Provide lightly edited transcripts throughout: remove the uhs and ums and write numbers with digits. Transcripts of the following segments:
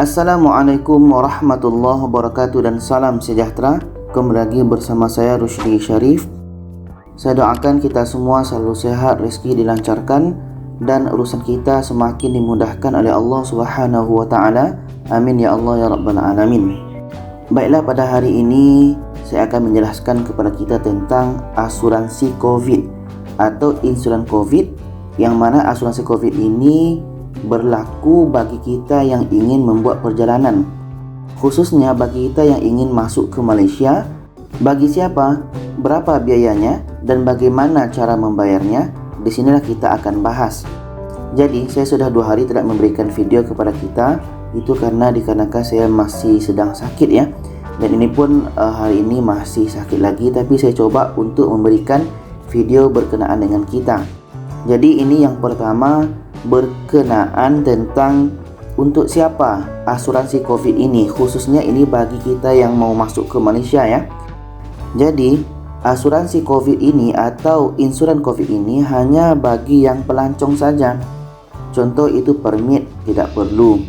Assalamualaikum warahmatullahi wabarakatuh dan salam sejahtera. Kembali lagi bersama saya Rusdi Syarif. Saya doakan kita semua selalu sehat, rezeki dilancarkan dan urusan kita semakin dimudahkan oleh Allah Subhanahu wa taala. Amin ya Allah ya rabbal alamin. Baiklah, pada hari ini saya akan menjelaskan kepada kita tentang asuransi Covid atau insuran Covid, yang mana asuransi Covid ini berlaku bagi kita yang ingin membuat perjalanan, khususnya bagi kita yang ingin masuk ke Malaysia. Bagi siapa, berapa biayanya, dan bagaimana cara membayarnya, disinilah kita akan bahas. Jadi saya sudah 2 hari tidak memberikan video kepada kita. Itu karena dikarenakan saya masih sedang sakit ya. Dan ini pun hari ini masih sakit lagi, tapi saya coba untuk memberikan video berkenaan dengan kita. Jadi ini yang pertama, berkenaan tentang untuk siapa asuransi Covid ini, khususnya ini bagi kita yang mau masuk ke Malaysia ya. Jadi asuransi Covid ini atau insuran Covid ini hanya bagi yang pelancong saja. Contoh itu permit tidak perlu,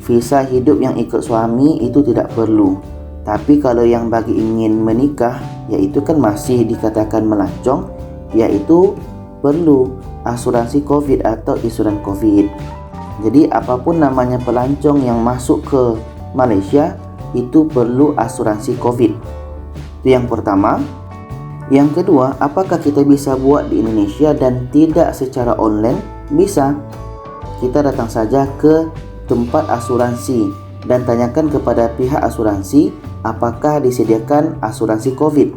visa hidup yang ikut suami itu tidak perlu. Tapi kalau yang bagi ingin menikah, yaitu kan masih dikatakan melancong, yaitu perlu asuransi Covid atau insuran Covid. Jadi apapun namanya pelancong yang masuk ke Malaysia itu perlu asuransi Covid. Itu yang pertama. Yang kedua, apakah kita bisa buat di Indonesia dan tidak secara online? Bisa. Kita datang saja ke tempat asuransi dan tanyakan kepada pihak asuransi apakah disediakan asuransi Covid.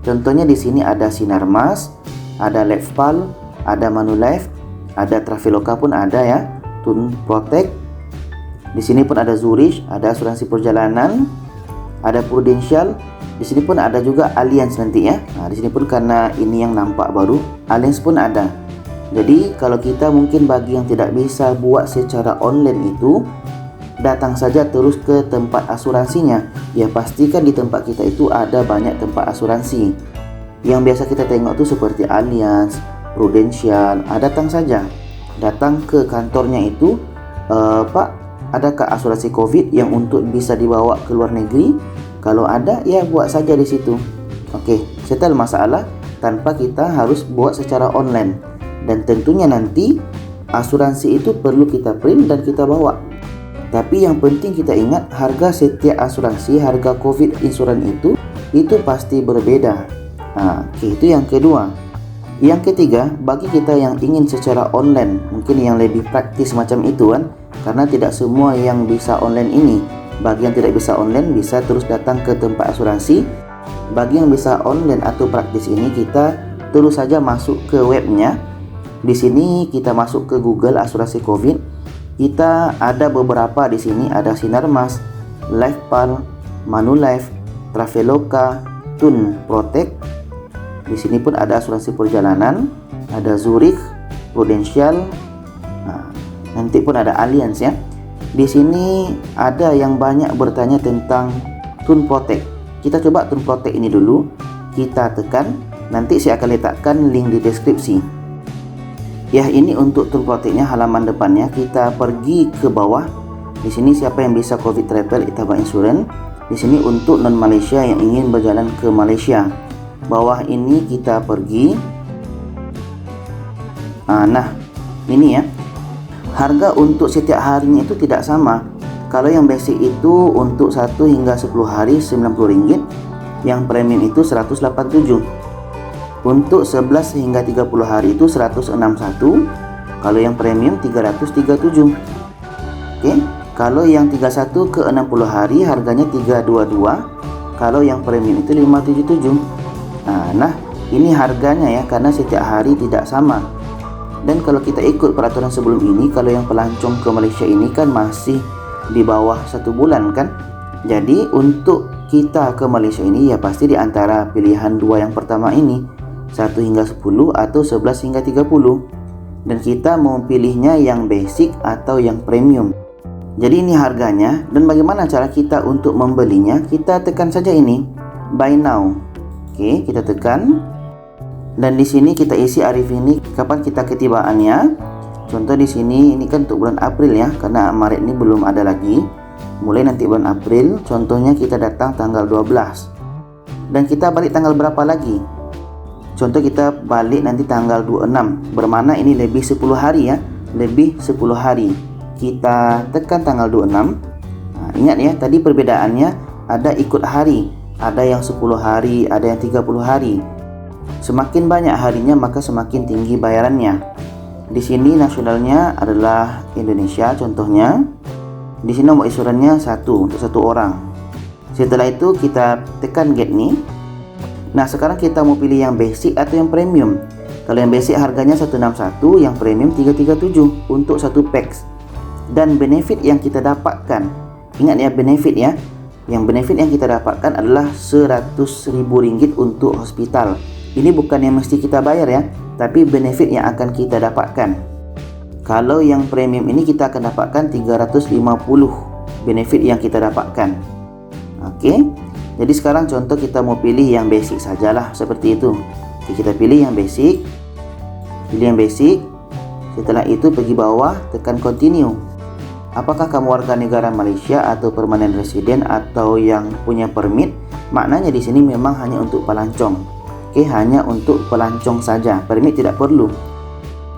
Contohnya di sini ada Sinarmas, ada Letpal, ada Manulife, ada Traveloka pun ada ya, Tun Protect. Di sini pun ada Zurich, ada asuransi perjalanan, ada Prudential. Di sini pun ada juga Allianz nanti ya. Nah, di sini pun karena ini yang nampak baru, Allianz pun ada. Jadi kalau kita mungkin bagi yang tidak bisa buat secara online itu, datang saja terus ke tempat asuransinya. Ya pastikan di tempat kita itu ada banyak tempat asuransi. Yang biasa kita tengok tuh seperti Allianz, Prudential. Datang saja, datang ke kantornya itu, Pak, adakah asuransi Covid yang untuk bisa dibawa ke luar negeri? Kalau ada, ya buat saja di situ. Oke, settle masalah tanpa kita harus buat secara online. Dan tentunya nanti asuransi itu perlu kita print dan kita bawa. Tapi yang penting kita ingat, harga setiap asuransi, harga Covid insuran itu pasti berbeda. Nah, itu yang kedua. Yang ketiga, bagi kita yang ingin secara online, mungkin yang lebih praktis macam itu kan, karena tidak semua yang bisa online ini. Bagi yang tidak bisa online, bisa terus datang ke tempat asuransi. Bagi yang bisa online atau praktis ini, kita terus saja masuk ke webnya. Di sini kita masuk ke Google asuransi Covid. Kita ada beberapa di sini, ada Sinarmas, Letpal, Manulife, Traveloka, Tun Protect. Di sini pun ada asuransi perjalanan, ada Zurich, Prudential. Nah, nanti pun ada Allianz ya. Di sini ada yang banyak bertanya tentang Tun Protect. Kita coba Tun Protect ini dulu. Kita tekan. Nanti saya akan letakkan link di deskripsi. Ya, ini untuk Tun Protect-nya, halaman depannya. Kita pergi ke bawah. Di sini siapa yang bisa Covid Travel Itabah Insurance. Di sini untuk non Malaysia yang ingin berjalan ke Malaysia. Bawah ini kita pergi. Nah, ini ya. Harga untuk setiap harinya itu tidak sama. Kalau yang basic itu untuk 1 hingga 10 hari RM90. Yang premium itu 187. Untuk 11 hingga 30 hari itu 161. Kalau yang premium 337. Oke. Kalau yang 31 ke 60 hari harganya 322. Kalau yang premium itu 577. Nah, ini harganya ya, karena setiap hari tidak sama. Dan kalau kita ikut peraturan sebelum ini, kalau yang pelancong ke Malaysia ini kan masih di bawah 1 bulan kan. Jadi untuk kita ke Malaysia ini ya pasti di antara pilihan 2 yang pertama ini, 1 hingga 10 atau 11 hingga 30. Dan kita mau pilihnya yang basic atau yang premium. Jadi ini harganya. Dan bagaimana cara kita untuk membelinya? Kita tekan saja ini, buy now. Oke, kita tekan. Dan di sini kita isi arif ini kapan kita ketibaannya. Contoh di sini ini kan untuk bulan April ya, karena Maret ini belum ada lagi. mulai nanti bulan April. Contohnya kita datang tanggal 12 dan kita balik tanggal berapa lagi. Contoh kita balik nanti tanggal 26, bermakna ini lebih 10 hari ya, lebih 10 hari. Kita tekan tanggal 26. Ingat ya, tadi perbedaannya ada ikut hari, ada yang 10 hari, ada yang 30 hari. Semakin banyak harinya maka semakin tinggi bayarannya. Di sini nasionalnya adalah Indonesia contohnya. Di sini nomor iurannya 1 untuk 1 orang. Setelah itu kita tekan get nih. Nah, sekarang kita mau pilih yang basic atau yang premium. Kalau yang basic harganya 161, yang premium 337 untuk 1 packs. Dan benefit yang kita dapatkan, ingat ya benefit ya. Yang benefit yang kita dapatkan adalah Rp100.000 untuk hospital. Ini bukan yang mesti kita bayar ya, tapi benefit yang akan kita dapatkan. Kalau yang premium ini kita akan dapatkan 350 benefit yang kita dapatkan. Oke. Jadi sekarang contoh kita mau pilih yang basic sajalah seperti itu. Oke, kita pilih yang basic. Pilih yang basic. Setelah itu pergi bawah, tekan continue. Apakah kamu warga negara Malaysia atau permanent resident atau yang punya permit? Maknanya di sini memang hanya untuk pelancong. Oke, hanya untuk pelancong saja. Permit tidak perlu.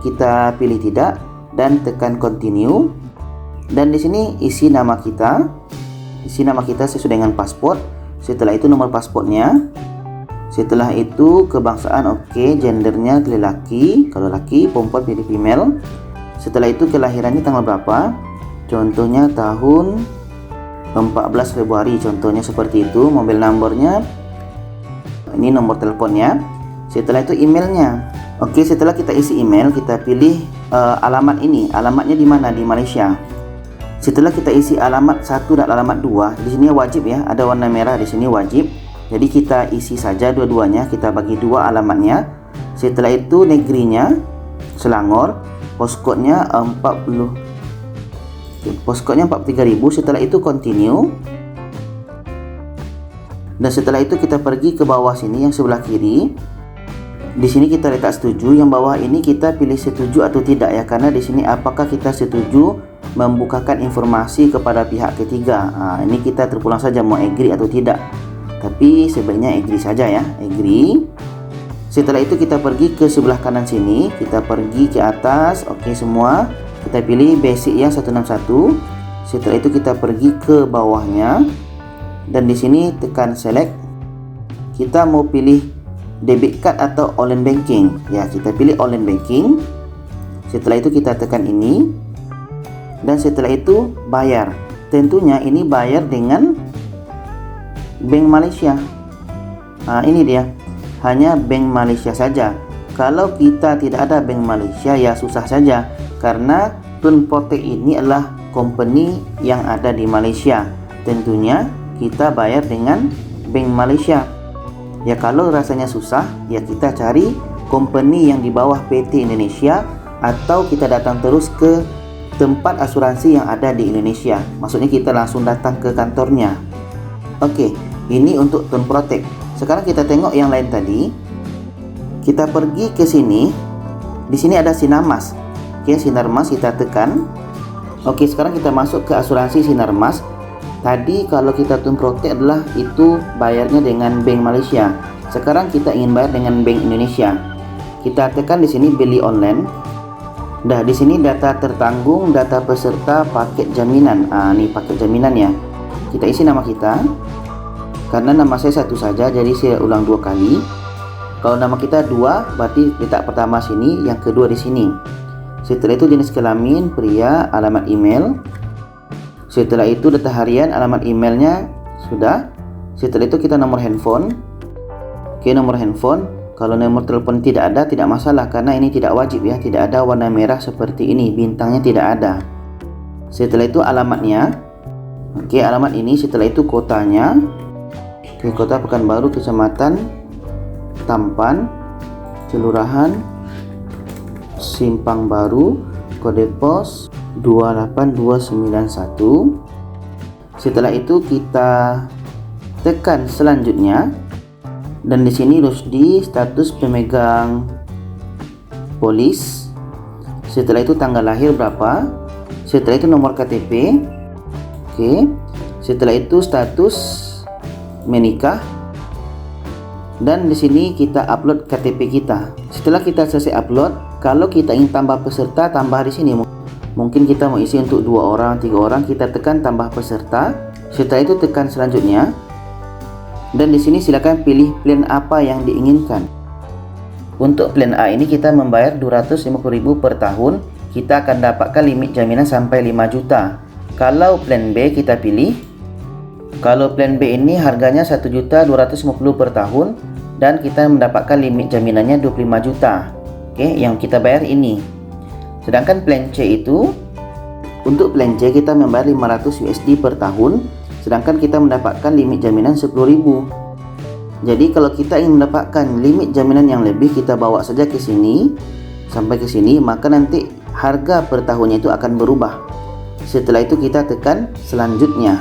Kita pilih tidak dan tekan continue. Dan di sini isi nama kita. Isi nama kita sesuai dengan paspor. Setelah itu nomor paspornya. Setelah itu kebangsaan oke, gendernya lelaki, kalau laki, perempuan pilih female. Setelah itu kelahirannya tanggal berapa? Contohnya tahun 14 Februari, contohnya seperti itu. Mobile numbernya, ini nomor teleponnya. Setelah itu emailnya. Oke, setelah kita isi email, kita pilih alamat ini. Alamatnya di mana? Di Malaysia. Setelah kita isi alamat 1 dan alamat 2, di sini wajib ya, ada warna merah di sini wajib. Jadi kita isi saja dua-duanya, kita bagi 2 alamatnya. Setelah itu negerinya Selangor, postcode-nya 43.000. Setelah itu continue. Dan setelah itu kita pergi ke bawah sini yang sebelah kiri. Di sini kita letak setuju, yang bawah ini kita pilih setuju atau tidak ya, karena di sini apakah kita setuju membukakan informasi kepada pihak ketiga. Ini kita terpulang saja mau agree atau tidak. Tapi sebaiknya agree saja ya, agree. Setelah itu kita pergi ke sebelah kanan sini, kita pergi ke atas, oke semua. Kita pilih basic ya 161. Setelah itu kita pergi ke bawahnya dan di sini tekan select. Kita mau pilih debit card atau online banking. Ya, kita pilih online banking. Setelah itu kita tekan ini. Dan setelah itu bayar. Tentunya ini bayar dengan Bank Malaysia. Ini dia, hanya Bank Malaysia saja. Kalau kita tidak ada Bank Malaysia ya susah saja, karena Tun Protect ini adalah company yang ada di Malaysia. Tentunya kita bayar dengan Bank Malaysia. Ya kalau rasanya susah, ya kita cari company yang di bawah PT Indonesia, atau kita datang terus ke tempat asuransi yang ada di Indonesia. Maksudnya kita langsung datang ke kantornya. Oke, ini untuk Tun Protect. Sekarang kita tengok yang lain tadi. Kita pergi ke sini. Di sini ada Sinarmas. Oke, Sinarmas kita tekan. Oke, sekarang kita masuk ke asuransi Sinarmas. Tadi kalau kita Tun Protect adalah itu bayarnya dengan Bank Malaysia. Sekarang kita ingin bayar dengan Bank Indonesia. Kita tekan di sini beli online. Dah di sini data tertanggung, data peserta, paket jaminan. Ini paket jaminan ya. Kita isi nama kita. Karena nama saya satu saja, jadi saya ulang 2 kali. Kalau nama kita 2, berarti letak pertama sini, yang kedua di sini. Setelah itu jenis kelamin pria, alamat email. Setelah itu data harian, alamat emailnya sudah. Setelah itu kita nomor handphone. Oke, nomor handphone. Kalau nomor telepon tidak ada, tidak masalah, karena ini tidak wajib ya, tidak ada warna merah seperti ini, bintangnya tidak ada. Setelah itu alamatnya. Oke, alamat ini. Setelah itu kotanya. Oke, kota Pekanbaru, kecamatan Tampan, kelurahan Simpang Baru, kode pos 28291. Setelah itu kita tekan selanjutnya. Dan di sini Rusdi, status pemegang polis. Setelah itu tanggal lahir berapa. Setelah itu nomor KTP. Oke. Setelah itu status menikah. Dan di sini kita upload KTP kita. Setelah kita selesai upload, kalau kita ingin tambah peserta, tambah di sini. Mungkin kita mau isi untuk 2 orang, 3 orang, kita tekan tambah peserta. Setelah itu tekan selanjutnya. Dan di sini silakan pilih plan apa yang diinginkan. Untuk plan A ini kita membayar 250.000 per tahun. Kita akan dapatkan limit jaminan sampai 5 juta. Kalau plan B kita pilih. Kalau plan B ini harganya 1.250.000 per tahun dan kita mendapatkan limit jaminannya 25 juta. Oke, yang kita bayar ini. Sedangkan plan C itu, untuk plan C kita membayar 500 USD per tahun, sedangkan kita mendapatkan limit jaminan 10.000. Jadi kalau kita ingin mendapatkan limit jaminan yang lebih, kita bawa saja ke sini sampai ke sini, maka nanti harga per tahunnya itu akan berubah. Setelah itu kita tekan selanjutnya.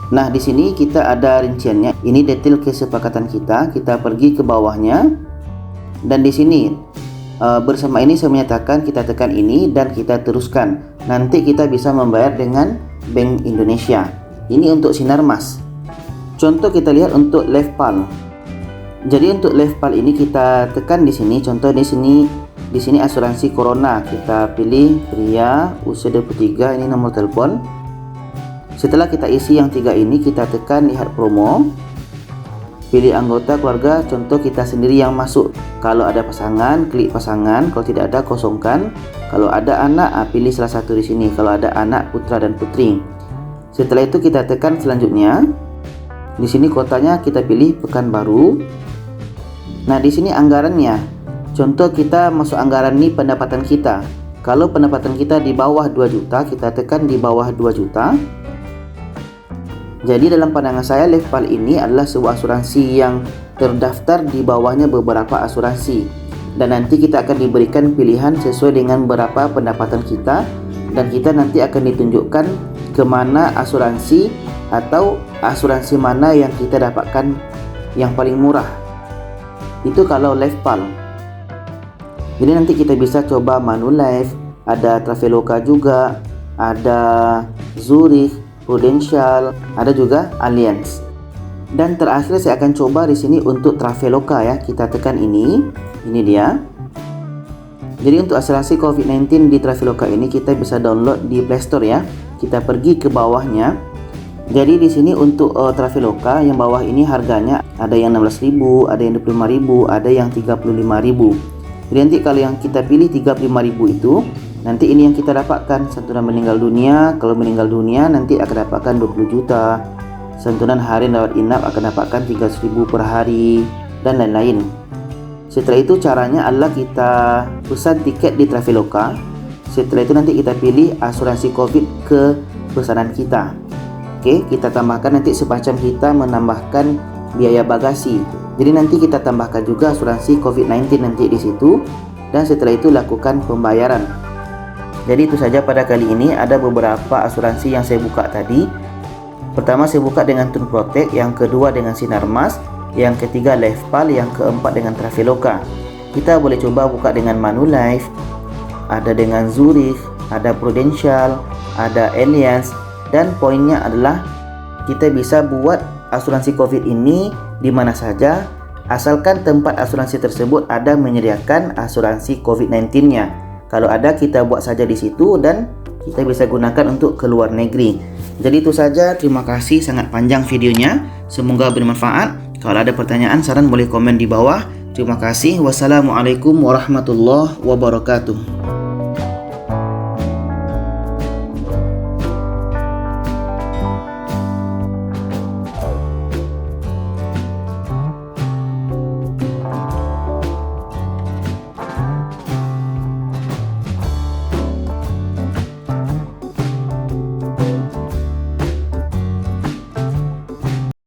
Nah, di sini kita ada rinciannya. Ini detail kesepakatan kita. Kita pergi ke bawahnya. Dan di sini bersama ini saya menyatakan, kita tekan ini dan kita teruskan. Nanti kita bisa membayar dengan Bank Indonesia. Ini untuk Sinarmas. Contoh kita lihat untuk Leftpal. Jadi untuk Leftpal ini kita tekan di sini. Contoh di sini asuransi corona. Kita pilih pria, usia 23, ini nomor telepon. Setelah kita isi yang 3 ini, kita tekan lihat promo. Pilih anggota keluarga, contoh kita sendiri yang masuk. Kalau ada pasangan, klik pasangan. Kalau tidak ada, kosongkan. Kalau ada anak, pilih salah satu di sini. Kalau ada anak, putra dan putri. Setelah itu kita tekan selanjutnya. Di sini kotanya kita pilih Pekanbaru. Nah, di sini anggarannya. Contoh kita masuk anggaran ini pendapatan kita. Kalau pendapatan kita di bawah 2 juta, kita tekan di bawah 2 juta. Jadi dalam pandangan saya, Leftpal ini adalah sebuah asuransi yang terdaftar di bawahnya beberapa asuransi. Dan nanti kita akan diberikan pilihan sesuai dengan berapa pendapatan kita. Dan kita nanti akan ditunjukkan kemana asuransi atau asuransi mana yang kita dapatkan yang paling murah. Itu kalau Leftpal. Jadi nanti kita bisa coba Manulife, ada Traveloka juga, ada Zurich, Prudential, ada juga Allianz. Dan terakhir saya akan coba di sini untuk Traveloka ya. Kita tekan ini dia. Jadi untuk asuransi COVID-19 di Traveloka ini kita bisa download di Play Store ya. Kita pergi ke bawahnya. Jadi di sini untuk Traveloka yang bawah ini harganya ada yang 16.000, ada yang 25.000, ada yang 35.000. Jadi nanti kalau yang kita pilih 35.000 itu, nanti ini yang kita dapatkan santunan meninggal dunia. Kalau meninggal dunia nanti akan dapatkan 20 juta. Santunan harian rawat inap akan dapatkan 300.000 per hari dan lain-lain. Setelah itu caranya adalah kita pesan tiket di Traveloka. Setelah itu nanti kita pilih asuransi COVID ke pesanan kita. Oke, kita tambahkan nanti semacam kita menambahkan biaya bagasi. Jadi nanti kita tambahkan juga asuransi COVID-19 nanti di situ. Dan setelah itu lakukan pembayaran. Jadi itu saja pada kali ini. Ada beberapa asuransi yang saya buka tadi. Pertama saya buka dengan Tun Protect, yang kedua dengan Sinarmas, yang ketiga Leftpal, yang keempat dengan Traveloka. Kita boleh coba buka dengan Manulife, ada dengan Zurich, ada Prudential, ada Allianz. Dan poinnya adalah kita bisa buat asuransi COVID ini di mana saja, asalkan tempat asuransi tersebut ada menyediakan asuransi COVID-19-nya. Kalau ada, kita buat saja di situ dan kita bisa gunakan untuk ke luar negeri. Jadi itu saja, terima kasih, sangat panjang videonya. Semoga bermanfaat. Kalau ada pertanyaan, saran boleh komen di bawah. Terima kasih. Wassalamualaikum warahmatullahi wabarakatuh.